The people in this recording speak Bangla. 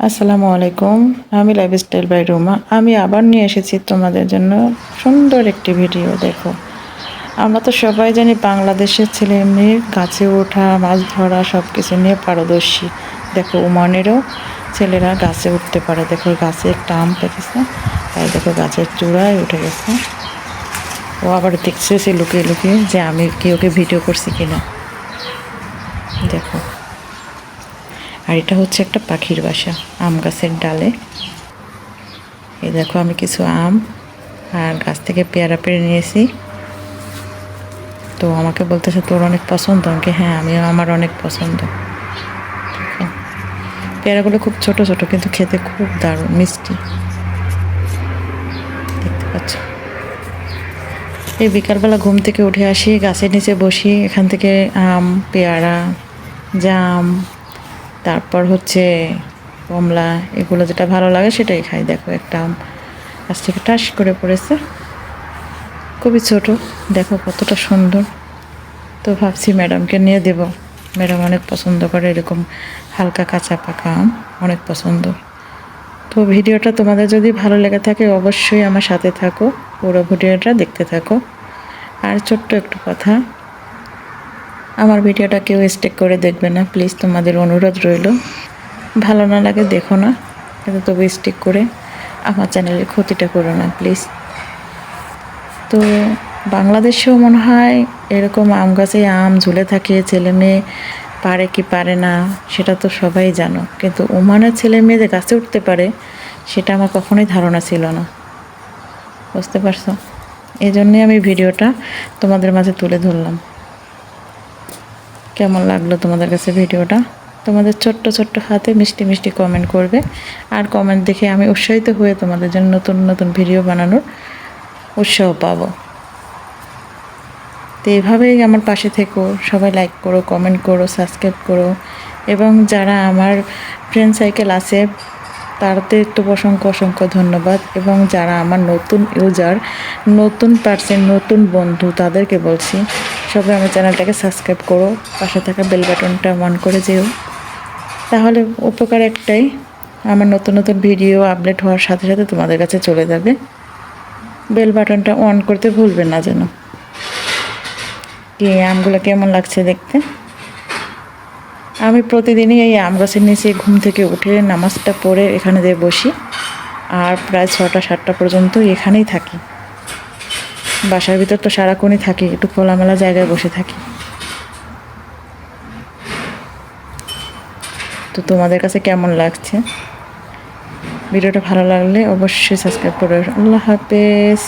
আসসালামু আলাইকুম। আমি লাইফস্টাইল বাই রুমা। আমি আবার নিয়ে এসেছি তোমাদের জন্য সুন্দর একটি ভিডিও। দেখো, আমরা তো সবাই জানি বাংলাদেশের ছেলে মেয়ে গাছে ওঠা, মাছ ধরা সব কিছু নিয়ে পারদর্শী। দেখো, ওমানেরও ছেলেরা গাছে উঠতে পারে। দেখো, গাছে একটা আম পেকেছে, তাই দেখো গাছের চূড়ায় উঠে গেছে। ও আবার দেখছে সে লুকিয়ে লুকিয়ে যে আমি কি ওকে ভিডিও করছি কিনা। দেখো, আর এটা হচ্ছে একটা পাখির বাসা আম গাছের ডালে। এই দেখো, আমি কিছু আম আর গাছ থেকে পেয়ারা পেড়ে নিয়েছি। তো আমাকে বলতেছে তোর অনেক পছন্দ। আমাকে হ্যাঁ, আমার অনেক পছন্দ। পেয়ারাগুলো খুব ছোট ছোট, কিন্তু খেতে খুব দারুণ মিষ্টি। দেখতে পাচ্ছ, এই বিকালবেলা ঘুম থেকে উঠে আসি, গাছের নিচে বসি, এখান থেকে আম, পেয়ারা, জাম, তারপর হচ্ছে কমলা, এগুলো যেটা ভালো লাগে সেটাই খাই। দেখো, একটা আম গাছ থেকে টাস করে পড়েছে, খুবই ছোট। দেখো কতটা সুন্দর। তো ভাবছি ম্যাডামকে নিয়ে দেব। ম্যাডাম অনেক পছন্দ করে এরকম হালকা কাঁচা পাকা আম, অনেক পছন্দ। তো ভিডিওটা তোমাদের যদি ভালো লেগে থাকে অবশ্যই আমার সাথে থাকো, পুরো ভিডিওটা দেখতে থাকো। আর ছোট্ট একটু কথা, আমার ভিডিওটা কেউ স্টেক করে দেখবে না প্লিজ, তোমাদের অনুরোধ রইল। ভালো না লাগে দেখো না, কিন্তু তবু স্টিক করে আমার চ্যানেলের ক্ষতিটা করো না প্লিজ। তো বাংলাদেশেও মনে হয় এরকম আম গাছে আম ঝুলে থাকে, ছেলে মেয়ে পারে কি পারে না সেটা তো সবাই জানো, কিন্তু ওমানের ছেলে মেয়ে যে গাছে উঠতে পারে সেটা আমার কখনোই ধারণা ছিল না। বুঝতে পারছো? এই জন্যে আমি ভিডিওটা তোমাদের মাঝে তুলে ধরলাম। কেমন লাগলো তোমাদের কাছে ভিডিওটা? তোমাদের ছোট্ট ছোট্ট হাতে মিষ্টি মিষ্টি কমেন্ট করবে, আর কমেন্ট দেখে আমি উৎসাহিত হয়ে তোমাদের জন্য নতুন নতুন ভিডিও বানানোর উৎসাহ পাবো। তো এভাবেই আমার পাশে থেকো, সবাই লাইক করো, কমেন্ট করো, সাবস্ক্রাইব করো, এবং যারা আমার ফ্রেন্ড সার্কেল আছে তাদের তো অসংখ্য অসংখ্য ধন্যবাদ। এবং যারা আমার নতুন ইউজার, নতুন পার্সন, নতুন বন্ধু, তাদেরকে বলছি সবাই আমার চ্যানেলটাকে সাবস্ক্রাইব করো, পাশে থাকা বেল বাটনটা অন করে যেও। তাহলে উপকার একটাই, আমার নতুন নতুন ভিডিও আপলোড হওয়ার সাথে সাথে তোমাদের কাছে চলে যাবে। বেল বাটনটা অন করতে ভুলবেন না যেন। কি আমগুলো কেমন লাগছে দেখতে? আমি প্রতিদিনই এই আম গাছের নিচে ঘুম থেকে উঠে নামাজটা পড়ে এখানে যেয়ে বসি, আর প্রায় 6টা-7টা পর্যন্ত এখানেই থাকি। বাসার ভিতর তো সারাক্ষণই থাকি, একটু খোলামেলা জায়গায় বসে থাকি। তো তোমাদের কাছে কেমন লাগছে? ভিডিওটা ভালো লাগলে অবশ্যই সাবস্ক্রাইব করো। আল্লাহ হাফেজ।